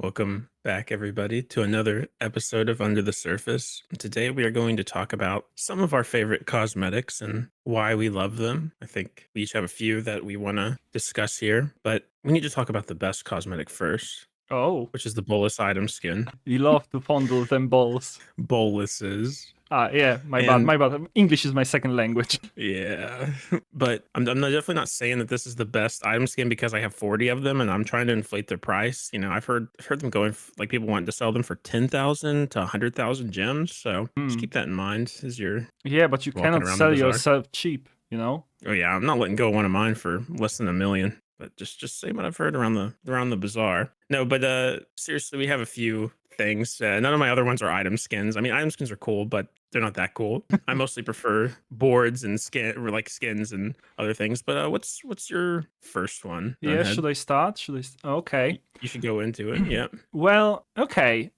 Welcome back, everybody, to another episode of Under the Surface. Today, we are going to talk about some of our favorite cosmetics and why we love them. I think we each have a few that we want to discuss here, but we need to talk about the best cosmetic first, Oh, which is the bolus item skin. you love to fondle them balls. Boluses. Yeah, my bad, And my bad. English is my second language. yeah, but definitely not saying that this is the best item skin because I have 40 of them and I'm trying to inflate their price. I've heard them going like people want to sell them for 10,000 to 100,000 gems. So just Hmm. keep that in mind as you're Yeah, but you walking cannot around the sell bazaar. yourself cheap, you know? Oh yeah, I'm not letting go of one of mine for less than a million. But just say what I've heard around the bazaar. No, but seriously, we have a few things. None of my other ones are item skins. I mean, item skins are cool, but they're not that cool. I mostly prefer boards and skin, or like skins and other things. But what's your first one? Go Yeah, ahead. should I start? Okay. You should go into it. Yeah. Well, okay.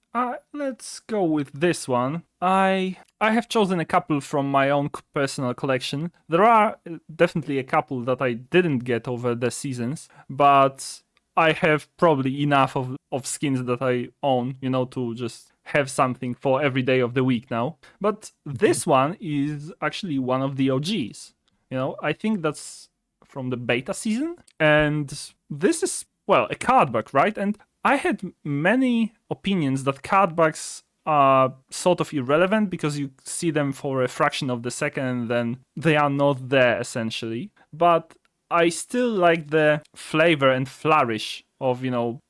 Let's go with this one. I have chosen a couple from my own personal collection. There are definitely a couple that I didn't get over the seasons, but I have probably enough of skins that I own, to just have something for every day of the week now. But Mhm. this one is actually one of the OGs. I think that's from the beta season, and this is, well, a card back, right? And I had many opinions that cardbacks are sort of irrelevant because you see them for a fraction of the second and then they are not there essentially. But I still like the flavor and flourish of,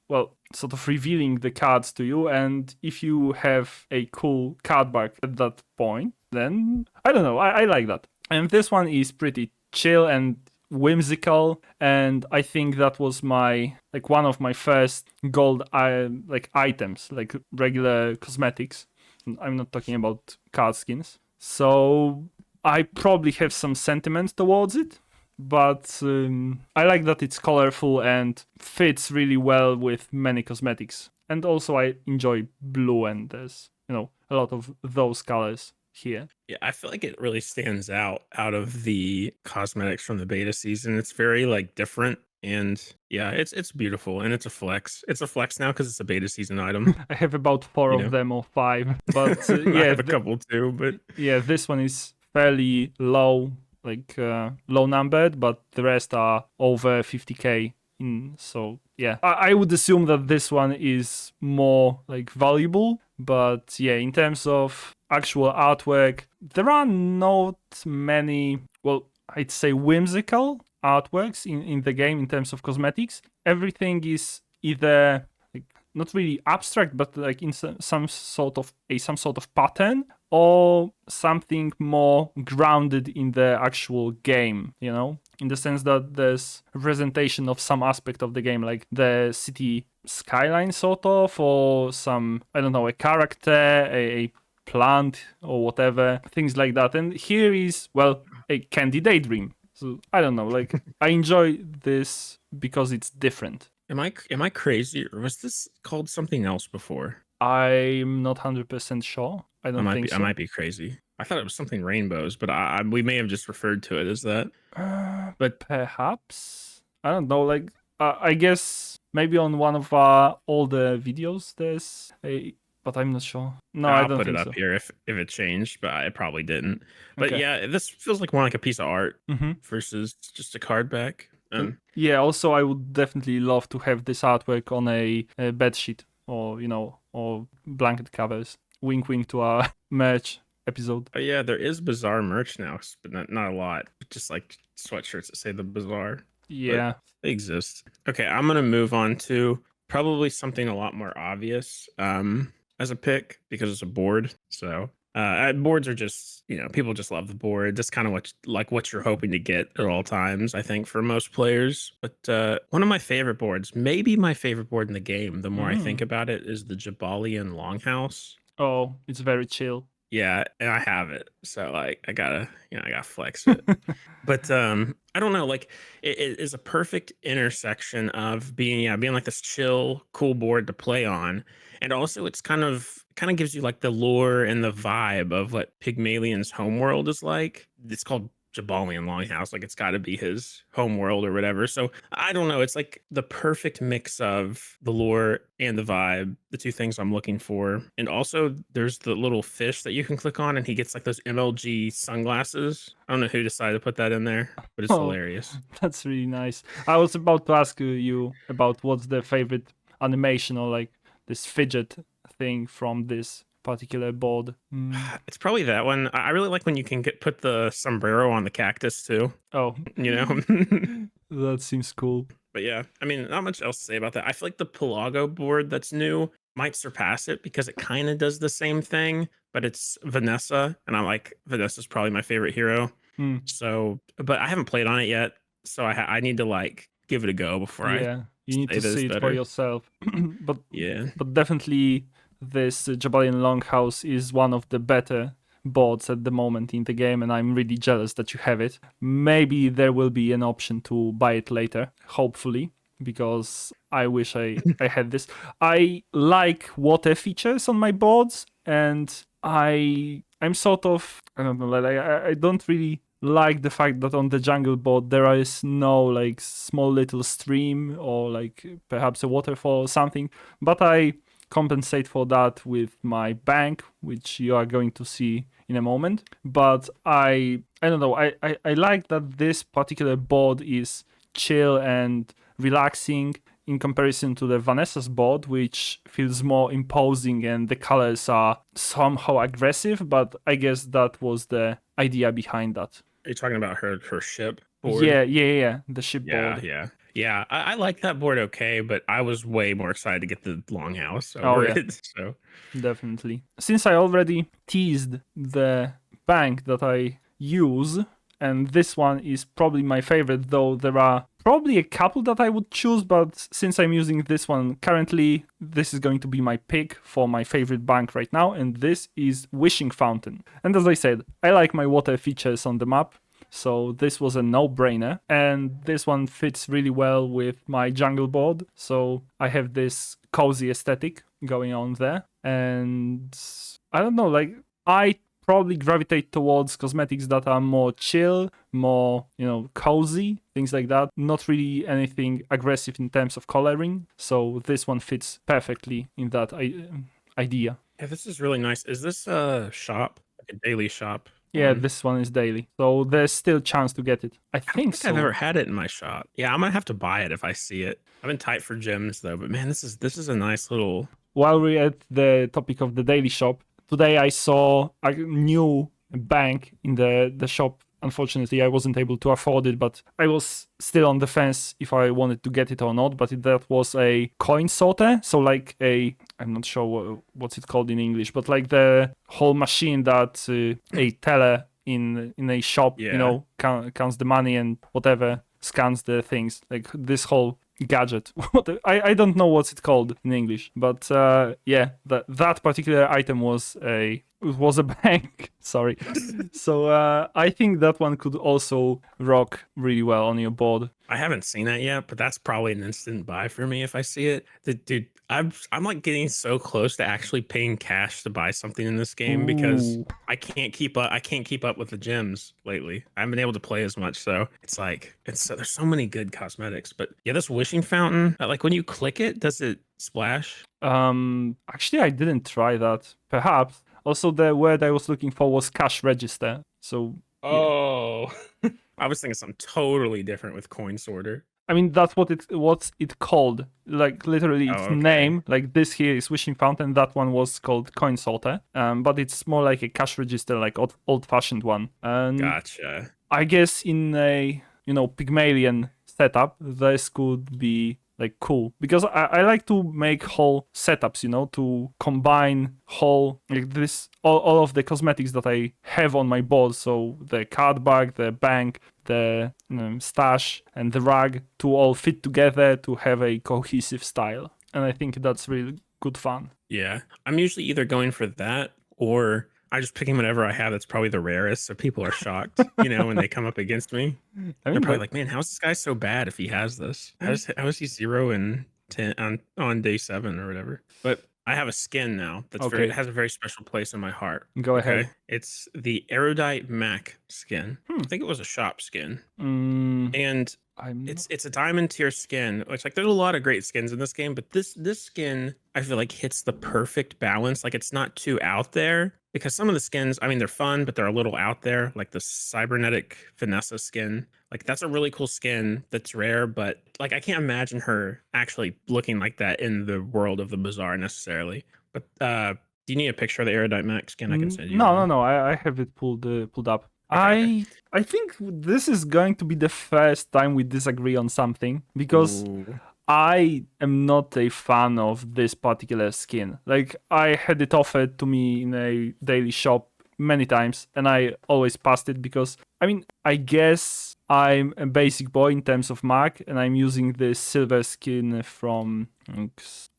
well, sort of revealing the cards to you. And if you have a cool card back at that point, then I don't know, I like that. And this one is pretty chill and whimsical, and I think that was my like one of my first gold like items, like regular cosmetics. I'm not talking about card skins. So I probably have some sentiment towards it, but I like that it's colorful and fits really well with many cosmetics. And also I enjoy blue, and there's a lot of those colors here. Yeah, I feel like it really stands out of the cosmetics from the beta season. It's very like different and yeah, it's beautiful and it's a flex. It's a flex now because it's a beta season item, I have about four you of know. them or five, but I have a couple too, but yeah, this one is fairly low, like low numbered, but the rest are over 50k. So yeah, I would assume that this one is more like valuable, but yeah, in terms of actual artwork, there are not many. Well, I'd say whimsical artworks in the game in terms of cosmetics. Everything is either like not really abstract, but like in some sort of pattern, or something more grounded in the actual game, in the sense that there's representation of some aspect of the game, like the city skyline sort of, or some, I don't know, a character, a plant or whatever, things like that. And here is, well, a candy daydream. So I don't know, like I enjoy this because it's different. am I crazy or was this called something else before? I'm not 100% sure. I I don't might think be I so. might be crazy. I thought it was something rainbows, but we may have just referred to it as that. But Perhaps. I don't know. Like, I guess maybe on one of older videos there's a, but I'm not sure. No, I I'll don't put it think up so. here if it changed, but it probably didn't. But Okay. yeah, this feels like more like a piece of art Mm-hmm. versus just a card back. Yeah. Also, I would definitely love to have this artwork on a bed sheet, or or blanket covers. Wink, wink to our merch episode. Oh yeah, there is Bazaar merch now, but not a lot. Just like sweatshirts that say the Bazaar, but Yeah. they exist. Okay, I'm gonna move on to probably something a lot more obvious as a pick because it's a board. So boards are just people just love the board. That's kind of what you're hoping to get at all times. I think for most players. But one of my favorite boards, maybe my favorite board in the game, the more I think Mm. about it, is the Jabalian Longhouse. Oh, it's very chill. Yeah, and I have it. So like I gotta flex it. But I don't know, like it is a perfect intersection of being like this chill, cool board to play on. And also it's kind of gives you like the lore and the vibe of what Pygmalion's homeworld is like. It's called Jabalian Longhouse. Like it's got to be his home world or whatever. So I don't know. It's like the perfect mix of the lore and the vibe, the two things I'm looking for. And also, there's the little fish that you can click on, and he gets like those MLG sunglasses. I don't know who decided to put that in there, but it's Oh, hilarious. that's really nice. I was about to ask you about what's the favorite animation or like this fidget thing from this particular board. It's probably that one. I really like when you can put the sombrero on the cactus too, Oh, you know? that seems cool. But yeah, I mean, not much else to say about that. I feel like the Pelago board that's new might surpass it because it kind of does the same thing, but it's Vanessa, and I like Vanessa's probably my favorite hero. Hmm. So, but I haven't played on it yet, so I need to like give it a go before I Yeah, you need say to that it's see it for better. yourself. but Yeah. but definitely this Jabalian Longhouse is one of the better boards at the moment in the game, and I'm really jealous that you have it. Maybe there will be an option to buy it later, hopefully, because I wish I had this. I like water features on my boards, and I'm sort of, I don't know, like I don't really like the fact that on the jungle board there is no like small little stream or like perhaps a waterfall or something, but I compensate for that with my bank, which you are going to see in a moment. But I don't know, I like that this particular board is chill and relaxing in comparison to the Vanessa's board, which feels more imposing and the colors are somehow aggressive, but I guess that was the idea behind that. Are you talking about her ship board? Yeah, the ship Yeah, board. yeah. Yeah, I like that board okay, but I was way more excited to get the longhouse Oh over yeah, it. So definitely. Since I already teased the bank that I use, and this one is probably my favorite, though there are probably a couple that I would choose, but since I'm using this one currently, this is going to be my pick for my favorite bank right now, and this is Wishing Fountain. And as I said, I like my water features on the map, so this was a no-brainer, and this one fits really well with my jungle board, so I have this cozy aesthetic going on there, and I don't know, like I probably gravitate towards cosmetics that are more chill, more, cozy, things like that. Not really anything aggressive in terms of coloring. So this one fits perfectly in that idea. yeah, this is really nice. Is this a shop, like a daily shop Yeah, one? this one is daily. So there's still chance to get it. I I don't think think I've ever so. had it in my shop. Yeah, I might have to buy it if I see it. I've been tight for gems though, but man, this is a nice little. While we're at the topic of the daily shop, today I saw a new bank in the shop. Unfortunately, I wasn't able to afford it, but I was still on the fence if I wanted to get it or not. But that was a coin sorter, so like I'm not sure what's it called in English, but like the whole machine that a teller in a shop, Yeah. counts the money and whatever scans the things. Like this whole gadget. I don't know what's it called in English, but yeah, that particular item was a bank. Sorry. So I think that one could also rock really well on your board. I haven't seen that yet, but that's probably an instant buy for me if I see it. Dude, I'm like getting so close to actually paying cash to buy something in this game because Ooh. I can't keep up. I can't keep up with the gems lately. I haven't been able to play as much, so there's so many good cosmetics. But yeah, this wishing fountain, like when you click it, does it splash? Actually, I didn't try that. Perhaps. Also, the word I was looking for was cash register. So yeah. Oh, I was thinking something totally different with coin sorter. I mean, that's what's it called. Like literally Oh, its okay. name. Like this here is Wishing Fountain. That one was called Coin Sorter. But it's more like a cash register, like old-fashioned one. And Gotcha. I guess in a Pygmalion setup, this could be like cool because I like to make whole setups, to combine whole like this all of the cosmetics that I have on my board. So the card bag, the bank, the stash, and the rag to all fit together to have a cohesive style. And I think that's really good fun. Yeah. I'm usually either going for that or I just picking whatever I have that's probably the rarest. So people are shocked, when they come up against me. I They're mean, probably like, man, how's this guy so bad if he has this? How is he 0 and on day 7 or whatever. But I have a skin now that's very it Okay, has a very special place in my heart. go Okay, ahead. it's the Erudite Mac skin. Hmm. I think it was a shop skin, Mm, and I'm not. it's a diamond tier skin, which like there's a lot of great skins in this game, but this skin I feel like hits the perfect balance. Like it's not too out there because some of the skins, I mean, they're fun, but they're a little out there. Like the cybernetic Vanessa skin, like that's a really cool skin that's rare, but like I can't imagine her actually looking like that in the world of the bazaar necessarily. But do you need a picture of the Erudite Max skin? I can send you No, no, one. no. I have it pulled up. Okay, okay. I think this is going to be the first time we disagree on something because Ooh. I am not a fan of this particular skin. Like I had it offered to me in a daily shop many times and I always passed it because I mean, I guess I'm a basic boy in terms of mark and I'm using this silver skin from I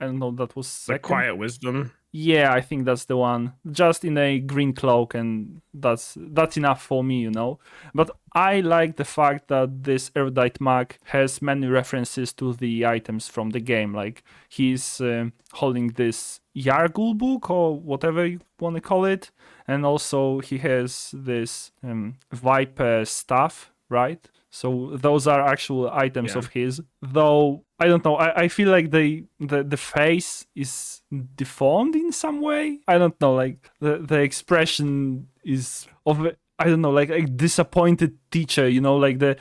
don't know, that was The second. Quiet Wisdom. Yeah, I think that's the one. Just in a green cloak, and that's enough for me, you know. But I like the fact that this erudite mark has many references to the items from the game. Like he's holding this Yargul book or whatever you want to call it, and also he has this viper staff, right? So those are actual items Yeah. of his. Though I don't know, I feel like the face is deformed in some way. I don't know, like the expression is of I don't know, like a disappointed teacher, you know, like a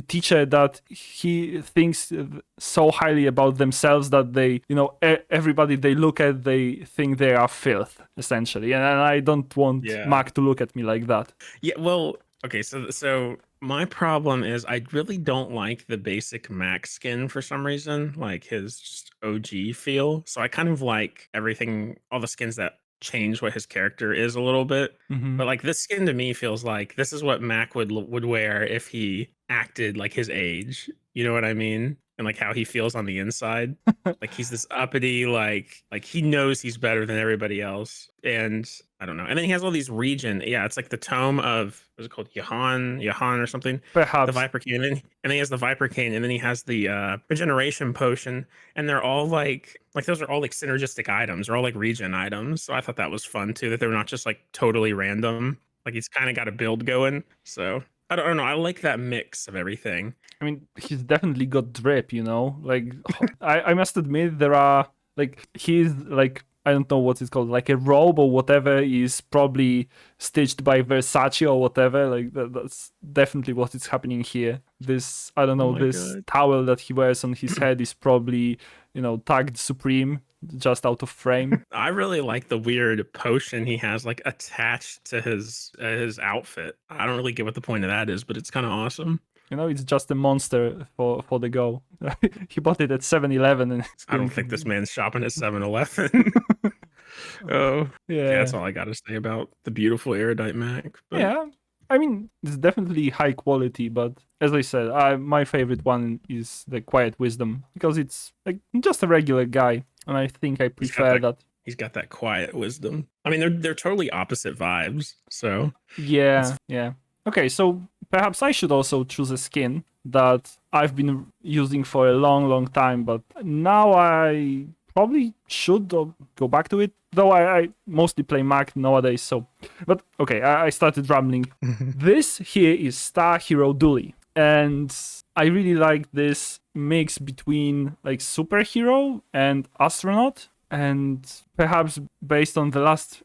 teacher that he thinks so highly about themselves that they, you know, everybody they look at, they think they are filth, essentially. And I don't want Yeah. Mark to look at me like that. Yeah, well, okay, so my problem is I really don't like the basic Mac skin for some reason, like his just OG feel. So I kind of like everything, all the skins that change what his character is a little bit. Hmm. But like this skin to me feels like this is what Mac would wear if he acted like his age. You know what I mean? And like how he feels on the inside. Like he's this uppity, like he knows he's better than everybody else. And I don't know. And then he has all these region. Yeah, it's like the tome of what's it called? Yahan or something. The Perhaps. Viper Cane. And then he has the Viper Cane, and then he has the regeneration potion. And they're all like those are all like synergistic items. They're all like region items. So I thought that was fun too, that they're not just like totally random. Like he's kind of got a build going. So I don't know. I like that mix of everything. I mean, he's definitely got drip, you know? Like, I must admit, there are, like, he's, like, I don't know what it's called, like a robe or whatever is probably stitched by Versace or whatever. Like, that's definitely what is happening here. This, I don't Oh know, my this god. towel that he wears on his head is probably, you know, tagged Supreme, just out of frame. I really like the weird potion he has like attached to his outfit. I don't really get what the point of that is, but it's kind of awesome. You know, it's just a monster for the go. He bought it at 7-Eleven and it's I going don't to think this be. man's shopping at 7-Eleven. Oh, okay, Yeah. that's all I got to say about the beautiful erudite Mac. But Yeah, I mean, it's definitely high quality, but as I said, my favorite one is the Quiet Wisdom because it's like just a regular guy, and I think I he's got prefer that that. he's got that quiet wisdom. I mean, they're totally opposite vibes. So it's Yeah, yeah. Okay, so perhaps I should also choose a skin that I've been using for a long, long time, but now I probably should go back to it. Though I mostly play Mac nowadays, so. But okay, I started rambling. This here is Star Hero Dooley, and I really like this mix between like superhero and astronaut, and perhaps based on the last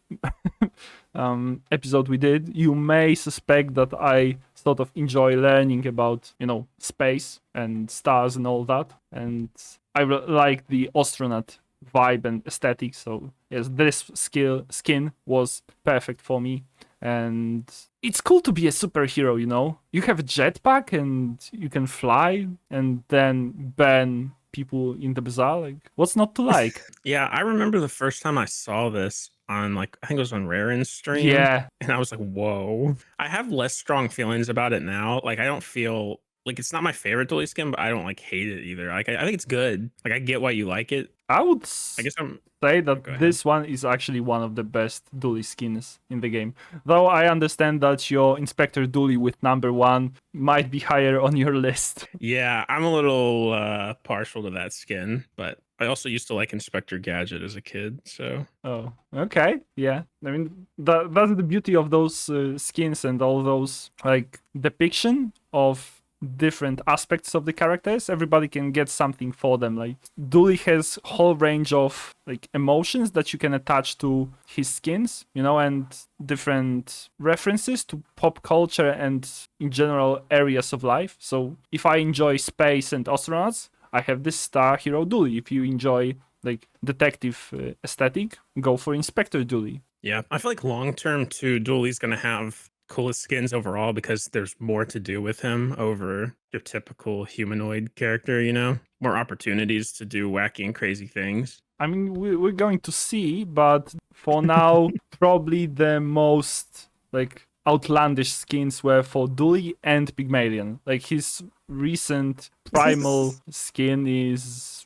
episode we did, you may suspect that I sort of enjoy learning about, you know, space and stars and all that. And I like the astronaut vibe and aesthetic. So yes, this skin was perfect for me. And it's cool to be a superhero, you know. You have a jetpack and you can fly and then burn people in the bazaar. Like, what's not to like? yeah. I remember the first time I saw this on like I think it was on Raren's stream, Yeah. and I was like, whoa. I have less strong feelings about it now. Like I don't feel like it's not my favorite Dually skin, but I don't like hate it either. Like I think it's good. Like I get why you like it. I would I guess I'm. say Oh, that go ahead. this one is actually one of the best Dooley skins in the game. Though I understand that your Inspector Dooley with number 1 might be higher on your list. Yeah, I'm a little partial to that skin, but I also used to like Inspector Gadget as a kid. So Oh, okay, yeah. I mean, that's the beauty of those skins and all those like depiction of different aspects of the characters. Everybody can get something for them. Like Dooley has whole range of like emotions that you can attach to his skins, you know, and different references to pop culture and in general areas of life. So if I enjoy space and astronauts, I have this Star Hero Dooley. If you enjoy like detective aesthetic, go for Inspector Dooley. yeah, I feel like long term too, Dooley's gonna have coolest skins overall because there's more to do with him over your typical humanoid character. You know, more opportunities to do wacky and crazy things. I mean, we're going to see, but for now, probably the most like outlandish skins were for Dooley and Pygmalion. Like his recent primal skin is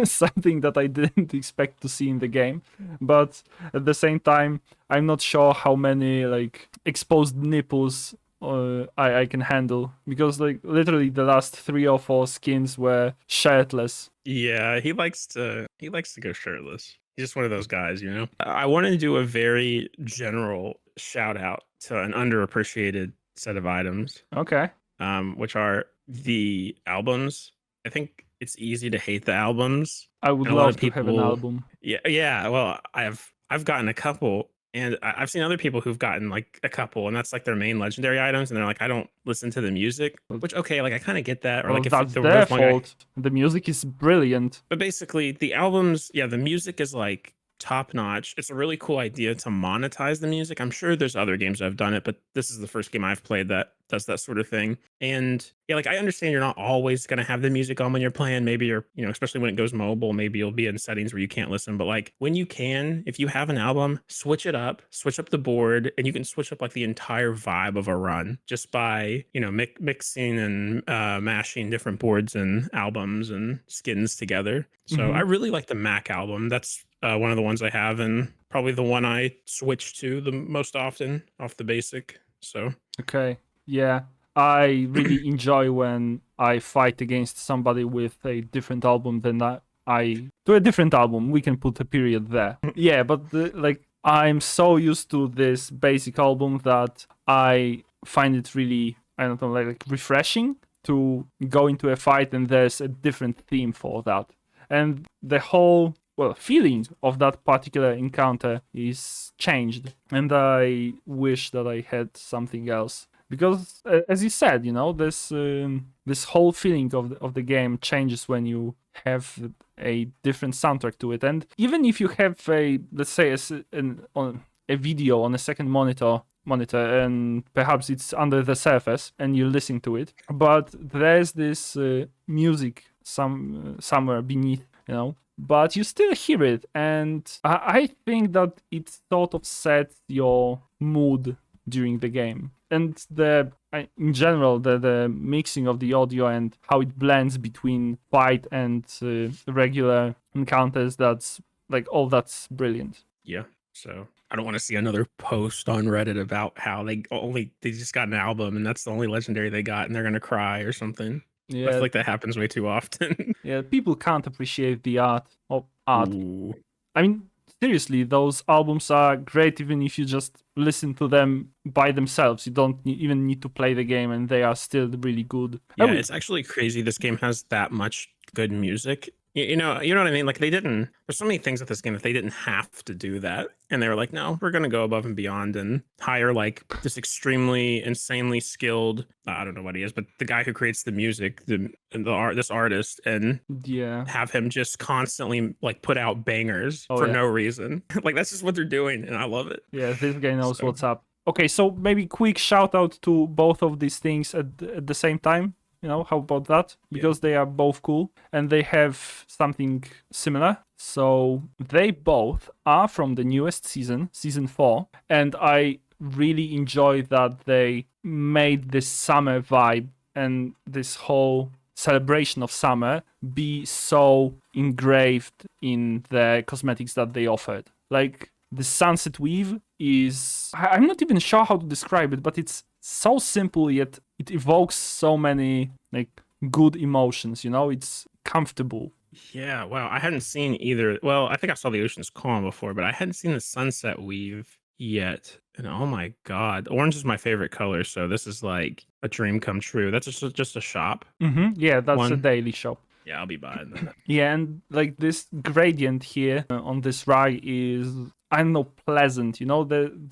something that I didn't expect to see in the game, but at the same time, I'm not sure how many like exposed nipples I can handle, because like literally the last 3 or 4 skins were shirtless. Yeah, he likes to go shirtless. He's just one of those guys, you know. I wanted to do a very general shout out to an underappreciated set of items, Okay. which are the albums. I think it's easy to hate the albums, I would and a lot of love to have an people. album. Yeah. Well, I've gotten a couple, and I've seen other people who've gotten like a couple, and that's like their main legendary items, and they're like, I don't listen to the music, which okay, like I kind of get that, or Well, like if that's their there's one guy. fault. The music is brilliant. But basically, the albums, yeah, the music is like top notch. It's a really cool idea to monetize the music. I'm sure there's other games that have done it, but this is the first game I've played that does that sort of thing. And yeah, like I understand you're not always going to have the music on when you're playing. Maybe you're, especially when it goes mobile, maybe you'll be in settings where you can't listen. But like when you can, if you have an album, switch it up, switch up the board, and you can switch up like the entire vibe of a run just by, mixing and mashing different boards and albums and skins together. So I Hmm. really like the Mac album. That's one of the ones I have, and probably the one I switch to the most often off the basic. So Okay. Yeah. I really enjoy when I fight against somebody with a different album than I to a different album. We can put a period there. Yeah, but like I'm so used to this basic album that I find it really, I don't know, like refreshing to go into a fight and there's a different theme for that. And the whole feeling of that particular encounter is changed, and I wish that I had something else, because as you said, this whole feeling of the game changes when you have a different soundtrack to it. And even if you have a, let's say, a video on a second monitor, and perhaps it's under the surface and you listen to it, but there's this music somewhere beneath, but you still hear it, and I think that it sort of sets your mood during the game. And in general, the mixing of the audio and how it blends between fight and regular encounters, that's brilliant. yeah. So I don't want to see another post on Reddit about how they just got an album and that's the only legendary they got and they're gonna cry or something. I feel Yeah, like that happens way too often. yeah, people can't appreciate the art. Ooh. I mean, seriously, those albums are great even if you just listen to them by themselves. You don't even need to play the game, and they are still really good. Yeah, it's actually crazy this game has that much good music. You know what I mean? Like there's so many things with this game that they didn't have to do that. And they were like, no, we're gonna go above and beyond and hire like this extremely insanely skilled, I don't know what he is, but the guy who creates the music, this artist, and Yeah. have him just constantly like put out bangers Oh, for yeah. no reason. Like that's just what they're doing, and I love it. Yeah, this guy knows So what's up. Okay, so maybe quick shout out to both of these things at the same time. How about that? yeah. Because they are both cool and they have something similar. So they both are from the newest season, season 4, and I really enjoy that they made this summer vibe and this whole celebration of summer be so engraved in the cosmetics that they offered. Like the sunset weave is, I'm not even sure how to describe it, but it's so simple yet it evokes so many like good emotions, you know? It's comfortable. Yeah, wow. I hadn't seen either. Well, I think I saw the Ocean's Calm before, but I hadn't seen the Sunset Weave yet. And oh my God, orange is my favorite color. So this is like a dream come true. That's just a shop Yeah, that's a one. daily shop. Yeah, I'll be buying that. Yeah, and like this gradient here on this rug is, I don't know, pleasant. You know,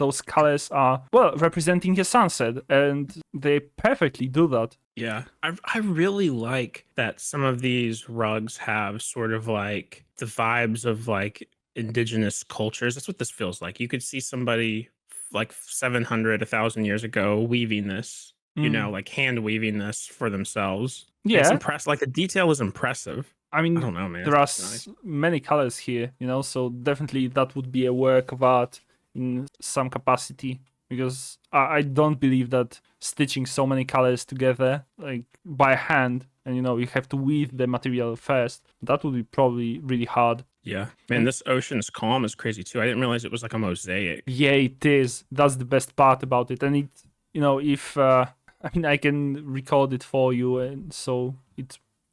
those colors are, well, representing a sunset, and they perfectly do that. Yeah, I really like that some of these rugs have sort of like the vibes of like indigenous cultures. That's what this feels like. You could see somebody like 700, 1,000 years ago weaving this, you know, like hand weaving this for themselves. And it's Yeah, impressive. Like the detail is impressive. I I mean, don't know, man. there are It's nice. many colors here, you know, so definitely that would be a work of art in some capacity, because I don't believe that stitching so many colors together, like by hand, and you know, you have to weave the material first, that would be probably really hard. Yeah, man. This Ocean's Calm is crazy too. I didn't realize it was like a mosaic. Yeah, it is. That's the best part about it. And it, you know, if I mean, I can record it for you, and so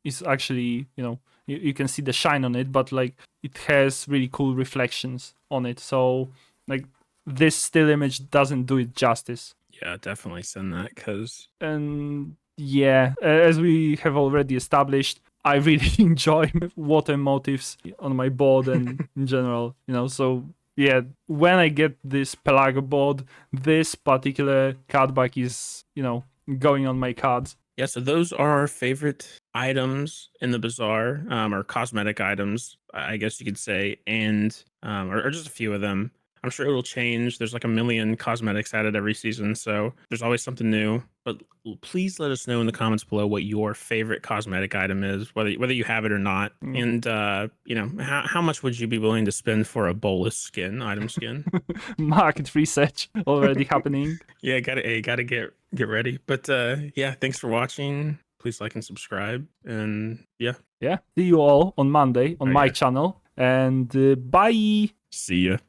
it's actually, you know, you can see the shine on it, but like it has really cool reflections on it. So like this still image doesn't do it justice. Yeah, definitely send that because And yeah, as we have already established, I really enjoy water motifs on my board and in general, you know. So yeah, when I get this Pelago board, this particular card back is, you know, going on my cards. yeah, so those are our favorite items in the bazaar, or cosmetic items, I guess you could say, and or just a few of them. I'm sure it'll change. There's like a million cosmetics added every season, so there's always something new. But please let us know in the comments below what your favorite cosmetic item is, whether you have it or not, and you know, how much would you be willing to spend for a bolus skin, item skin? Market research already happening. Yeah, gotta get ready. But yeah, thanks for watching. Please like and subscribe. And yeah, Yeah, see you all on Monday on my yeah. channel, and bye. See ya.